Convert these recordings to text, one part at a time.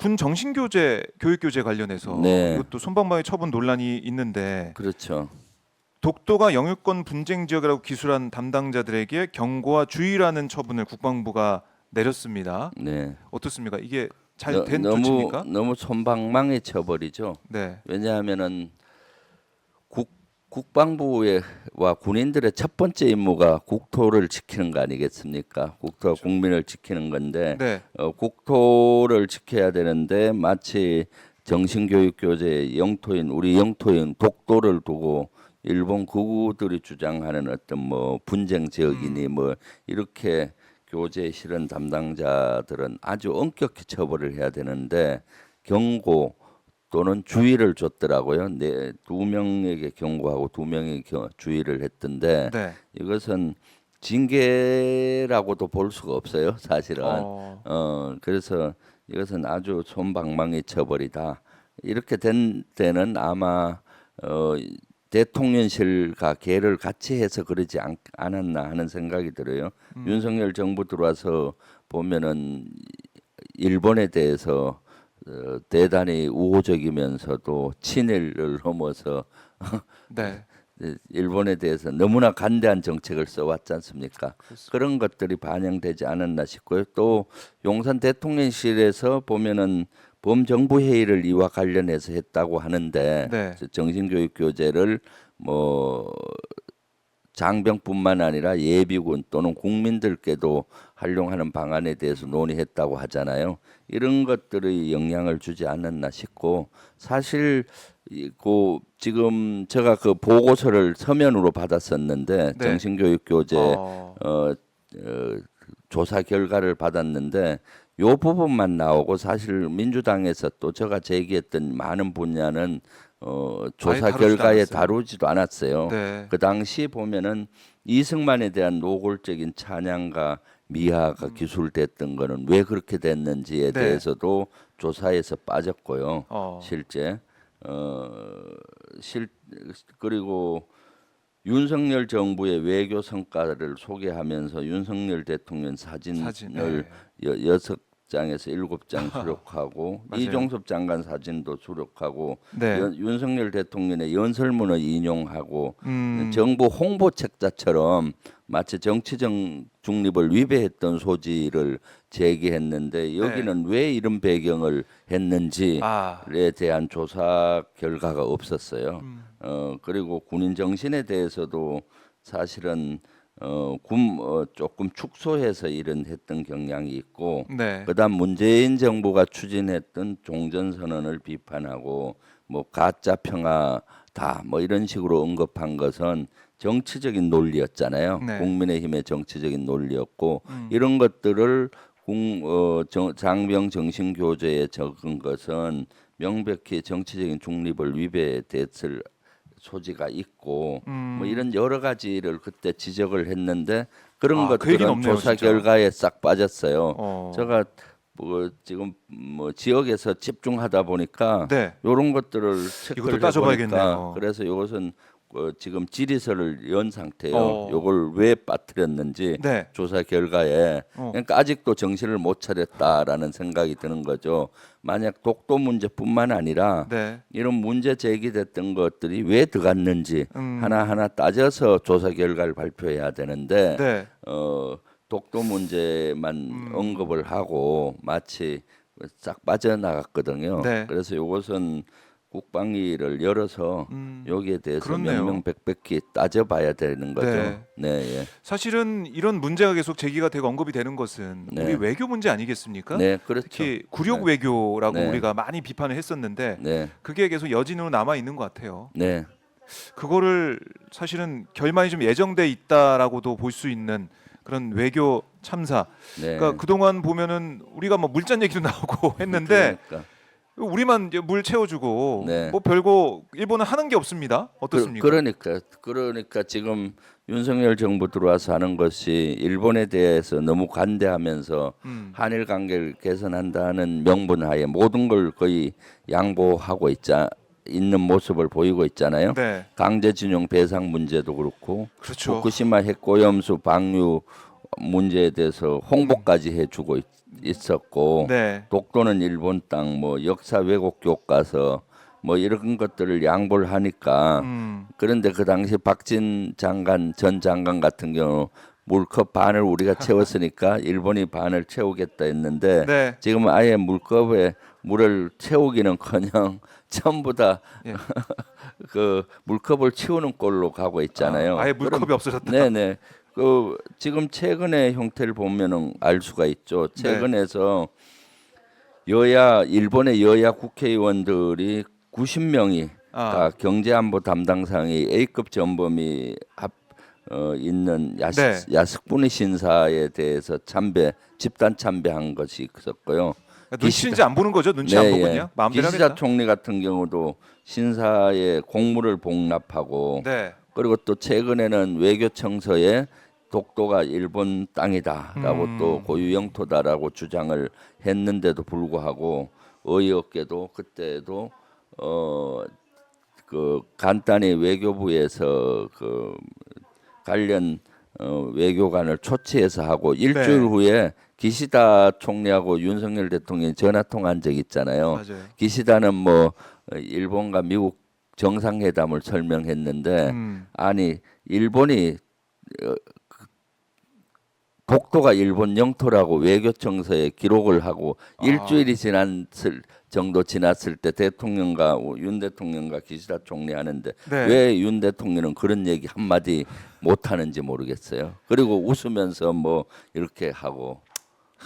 군 정신교재 교육교재 관련해서 네. 이것도 솜방망이 처분 논란이 있는데 그렇죠. 독도가 영유권 분쟁 지역이라고 기술한 담당자들에게 경고와 주의라는 처분을 국방부가 내렸습니다. 네. 어떻습니까? 이게 잘 된 너무 조치입니까? 너무 솜방망이 쳐버리죠. 네. 왜냐하면은 국방부와 군인들의 첫 번째 임무가 국토를 지키는 거 아니겠습니까? 국토와 국민을 지키는 건데 네. 국토를 지켜야 되는데 마치 정신교육교재의 영토인 우리 영토인 독도를 두고 일본 극우들이 주장하는 어떤 뭐 분쟁 지역이니 뭐 이렇게 교재에 실은 담당자들은 아주 엄격히 처벌을 해야 되는데 경고 또는 주의를 줬더라고요. 네, 2명에게 경고하고 2명에게 주의를 했던데 네. 이것은 징계라고도 볼 수가 없어요, 사실은. 그래서 이것은 아주 솜방망이 처벌이다. 이렇게 된 때는 아마 대통령실과 계를 같이 해서 그러지 않았나 하는 생각이 들어요. 윤석열 정부 들어와서 보면은 일본에 대해서 대단히 우호적이면서도 친일을 넘어서 네. 일본에 대해서 너무나 간대한 정책을 써왔지 않습니까? 그런 것들이 반영되지 않았나 싶고요. 또 용산 대통령실에서 보면은 범정부 회의를 이와 관련해서 했다고 하는데 네. 정신교육 교재를 뭐 장병뿐만 아니라 예비군 또는 국민들께도 활용하는 방안에 대해서 논의했다고 하잖아요. 이런 것들의 영향을 주지 않았나 싶고 사실 지금 제가 그 보고서를 서면으로 받았었는데 네. 정신교육 교재 조사 결과를 받았는데 요 부분만 나오고 사실 민주당에서 또 제가 제기했던 많은 분야는 조사 결과에 다루지도 않았어요. 네. 그 당시 보면은 이승만에 대한 노골적인 찬양과 미화가 기술됐던 거는 왜 그렇게 됐는지에 네. 대해서도 조사에서 빠졌고요. 실제 그리고 윤석열 정부의 외교 성과를 소개하면서 윤석열 대통령 사진을 네. 6장에서 7장 수록하고 맞아요. 이종섭 장관 사진도 수록하고 네. 윤석열 대통령의 연설문을 인용하고 정부 홍보 책자처럼 마치 정치적 중립을 위배했던 소지를 제기했는데 여기는 왜 이런 배경을 했는지에 대한 조사 결과가 없었어요. 그리고 군인 정신에 대해서도 사실은 조금 축소해서 일은 했던 경향이 있고 네. 그다음 문재인 정부가 추진했던 종전선언을 비판하고 뭐 가짜 평화다 뭐 이런 식으로 언급한 것은 정치적인 논리였잖아요. 네. 국민의힘의 정치적인 논리였고 이런 것들을 장병 정신교재에 적은 것은 명백히 정치적인 중립을 위배됐을 소지가 있고 뭐 이런 여러 가지를 그때 지적을 했는데 그런 것들은 없네요, 조사 진짜. 결과에 싹 빠졌어요. 제가 뭐 지금 뭐 지역에서 집중하다 보니까 네. 이런 것들을 체크를 해보니까 그래서 이것은 지금 질의서를 연 상태예요. 이걸 왜 빠뜨렸는지 네. 조사 결과에 그러니까 아직도 정신을 못 차렸다라는 생각이 드는 거죠. 만약 독도 문제뿐만 아니라 네. 이런 문제 제기됐던 것들이 왜 들어갔는지 하나하나 따져서 조사 결과를 발표해야 되는데 네. 독도 문제만 언급을 하고 마치 싹 빠져나갔거든요. 네. 그래서 이것은 국방위를 열어서 여기에 대해서 그렇네요. 명명백백히 따져봐야 되는 거죠. 네. 네, 예. 사실은 이런 문제가 계속 제기가 되고 언급이 되는 것은 네. 우리 외교 문제 아니겠습니까? 네, 그렇죠. 특히 굴욕 네. 외교라고 네. 우리가 많이 비판을 했었는데 네, 그게 계속 여진으로 남아 있는 것 같아요. 네, 그거를 사실은 결말이 좀 예정돼 있다라고도 볼 수 있는 그런 외교 참사. 네. 그러니까 그동안 보면은 우리가 뭐 물잔 얘기도 나오고 했는데 그러니까. 우리만 이제 물 채워주고 네. 뭐 별거 일본은 하는 게 없습니다. 어떻습니까? 그러니까 지금 윤석열 정부 들어와서 하는 것이 일본에 대해서 너무 관대하면서 한일 관계를 개선한다는 명분하에 모든 걸 거의 양보하고 있는 모습을 보이고 있잖아요. 네. 강제징용 배상 문제도 그렇고 그렇죠. 후쿠시마 핵오염수 방류 문제에 대해서 홍보까지 해주고 있었고 네. 독도는 일본 땅, 뭐 역사 왜곡 교과서 뭐 이런 것들을 양보를 하니까 그런데 그 당시 박진 장관 전 장관 같은 경우 물컵 반을 우리가 채웠으니까 일본이 반을 채우겠다 했는데 네. 지금 아예 물컵에 물을 채우기는커녕 전부 다 예. 그 물컵을 치우는 꼴로 가고 있잖아요. 아예 물컵이 없어졌다. 네네. 그 지금 최근의 형태를 보면은 알 수가 있죠. 네. 최근에서 여야 일본의 여야 국회의원들이 90명이 다 경제안보 담당상이 A급 전범이 있는 네. 야스쿠니 신사에 대해서 집단 참배한 것이 있었고요. 눈치인지 안 보는 거죠? 눈치 안 네, 보군요. 예. 마음대로 기시다 하겠다. 총리 같은 경우도 신사의 공물을 복납하고 네. 그리고 또 최근에는 외교청서에 독도가 일본 땅이다라고 또 고유 영토다라고 주장을 했는데도 불구하고 어이없게도 그때도 그 간단히 외교부에서 그 관련 외교관을 초치해서 하고 일주일 네. 후에 기시다 총리하고 윤석열 대통령이 전화 통화한 적 있잖아요. 맞아요. 기시다는 뭐 일본과 미국 정상회담을 설명했는데 아니 일본이 독도가 일본 영토라고 외교청서에 기록을 하고 일주일이 정도 지났을 때 대통령과 윤 대통령과 기시다 총리 하는데 네. 왜 윤 대통령은 그런 얘기 한마디 못 하는지 모르겠어요. 그리고 웃으면서 뭐 이렇게 하고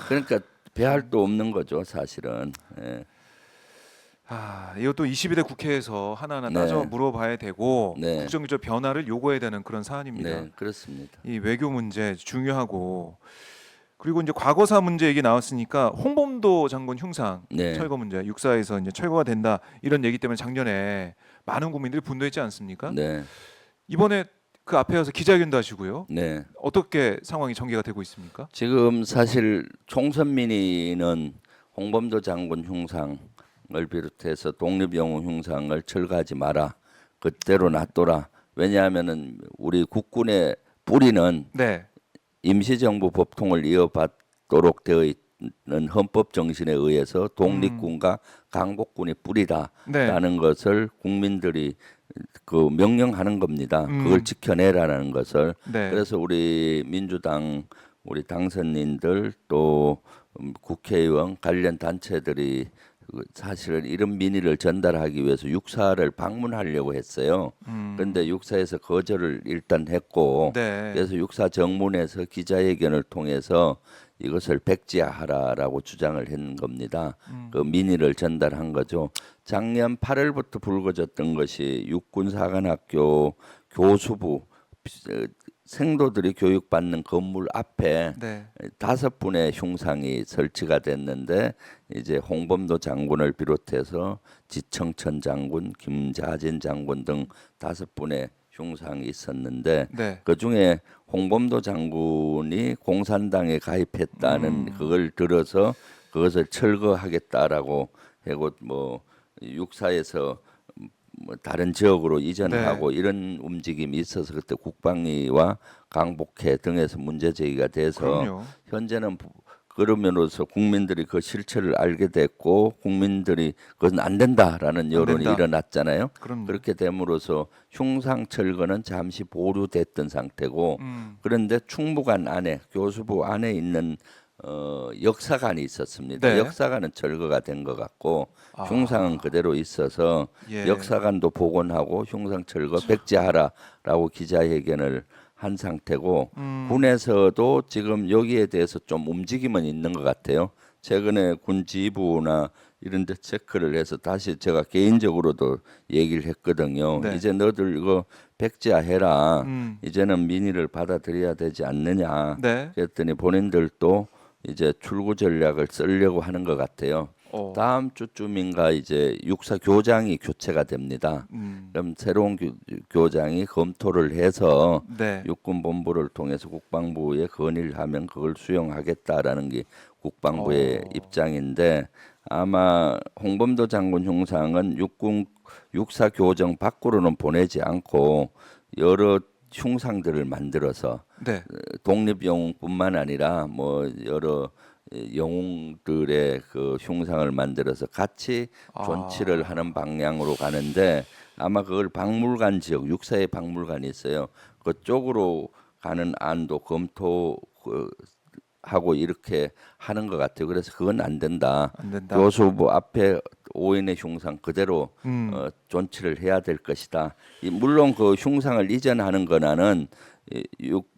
그러니까 배할 도 없는 거죠, 사실은. 예. 이것도 22대 국회에서 하나하나 네. 따져 물어봐야 되고 네. 국정기조 변화를 요구해야 되는 그런 사안입니다. 네, 그렇습니다. 이 외교 문제 중요하고 그리고 이제 과거사 문제 얘기 나왔으니까 홍범도 장군 흉상 네. 철거 문제 육사에서 이제 철거가 된다 이런 얘기 때문에 작년에 많은 국민들이 분노했지 않습니까? 네. 이번에 그 앞에 와서 기자회견도 하시고요. 네. 어떻게 상황이 전개가 되고 있습니까? 지금 사실 총선 민의는 홍범도 장군 흉상을 비롯해서 독립영웅 흉상을 철거하지 마라. 그대로 놔둬라. 왜냐하면은 우리 국군의 뿌리는 네. 임시정부 법통을 이어받도록 되어 있는 헌법 정신에 의해서 독립군과 강복군이 뿌리다라는 네. 것을 국민들이 그 명령하는 겁니다. 그걸 지켜내라는 것을. 네. 그래서 우리 민주당 우리 당선인들 또 국회의원 관련 단체들이 사실은 이런 민의를 전달하기 위해서 육사를 방문하려고 했어요. 그런데 육사에서 거절을 일단 했고 네. 그래서 육사 정문에서 기자회견을 통해서 이것을 백지화하라라고 주장을 한 겁니다. 그 민의를 전달한 거죠. 작년 8월부터 불거졌던 것이 육군사관학교 교수부 생도들이 교육받는 건물 앞에 네. 5분의 흉상이 설치가 됐는데 이제 홍범도 장군을 비롯해서 지청천 장군, 김자진 장군 등 5분의 흉상이 있었는데 네. 그 중에 홍범도 장군이 공산당에 가입했다는 그걸 들어서 그것을 철거하겠다라고 하고 뭐 육사에서 뭐 다른 지역으로 이전하고 이런 움직임이 있어서 그때 국방위와 강복회 등에서 문제 제기가 돼서 그럼요. 현재는 그러면로서 국민들이 그 실체를 알게 됐고 국민들이 그건 안 된다라는 여론이 된다. 일어났잖아요. 그럼요. 그렇게 됨으로써 흉상 철거는 잠시 보류됐던 상태고 그런데 충북안 안에 교수부 안에 있는 역사관이 있었습니다. 네. 역사관은 철거가 된 것 같고 흉상은 그대로 있어서 예. 역사관도 복원하고 흉상 철거 백지하라라고 기자회견을 한 상태고 군에서도 지금 여기에 대해서 좀 움직임은 있는 것 같아요. 최근에 군 지부나 이런 데 체크를 해서 다시 제가 개인적으로도 얘기를 했거든요. 네. 이제 너들 이거 백지화해라. 이제는 민의를 받아들여야 되지 않느냐. 네. 그랬더니 본인들도 이제 출구 전략을 쓰려고 하는 것 같아요. 다음 주쯤인가 이제 육사 교장이 교체가 됩니다. 그럼 새로운 교장이 검토를 해서 네. 육군본부를 통해서 국방부에 건의를 하면 그걸 수용하겠다라는 게 국방부의 입장인데 아마 홍범도 장군 흉상은 육사 교정 밖으로는 보내지 않고 여러 흉상들을 만들어서 네. 독립영웅뿐만 아니라 뭐 여러 영웅들의 그 흉상을 만들어서 같이 존치를 하는 방향으로 가는데 아마 그걸 박물관 지역 육사의 박물관이 있어요. 그쪽으로 가는 안도 검토하고 이렇게 하는 것 같아요. 그래서 그건 안 된다. 안 된다. 교수부 앞에 오인의 흉상 그대로 존치를 해야 될 것이다. 물론 그 흉상을 이전하는 권한은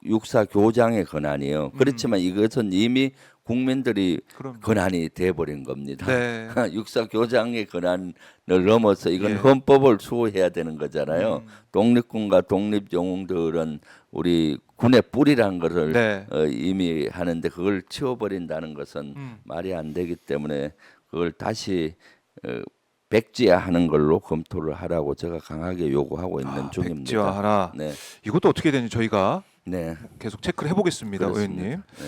육사 교장의 권한이에요. 그렇지만 이것은 이미 국민들이 그럼. 권한이 돼버린 겁니다. 네. 육사 교장의 권한을 넘어서 이건 예. 헌법을 수호해야 되는 거잖아요. 독립군과 독립영웅들은 우리 군의 뿌리라는 것을 네. 이미 하는데 그걸 치워버린다는 것은 말이 안 되기 때문에 그걸 다시 백지화하는 걸로 검토를 하라고 제가 강하게 요구하고 있는 중입니다. 백지화하라. 네, 이것도 어떻게 되는지 저희가 네, 계속 체크를 해보겠습니다, 그렇습니다. 의원님. 네.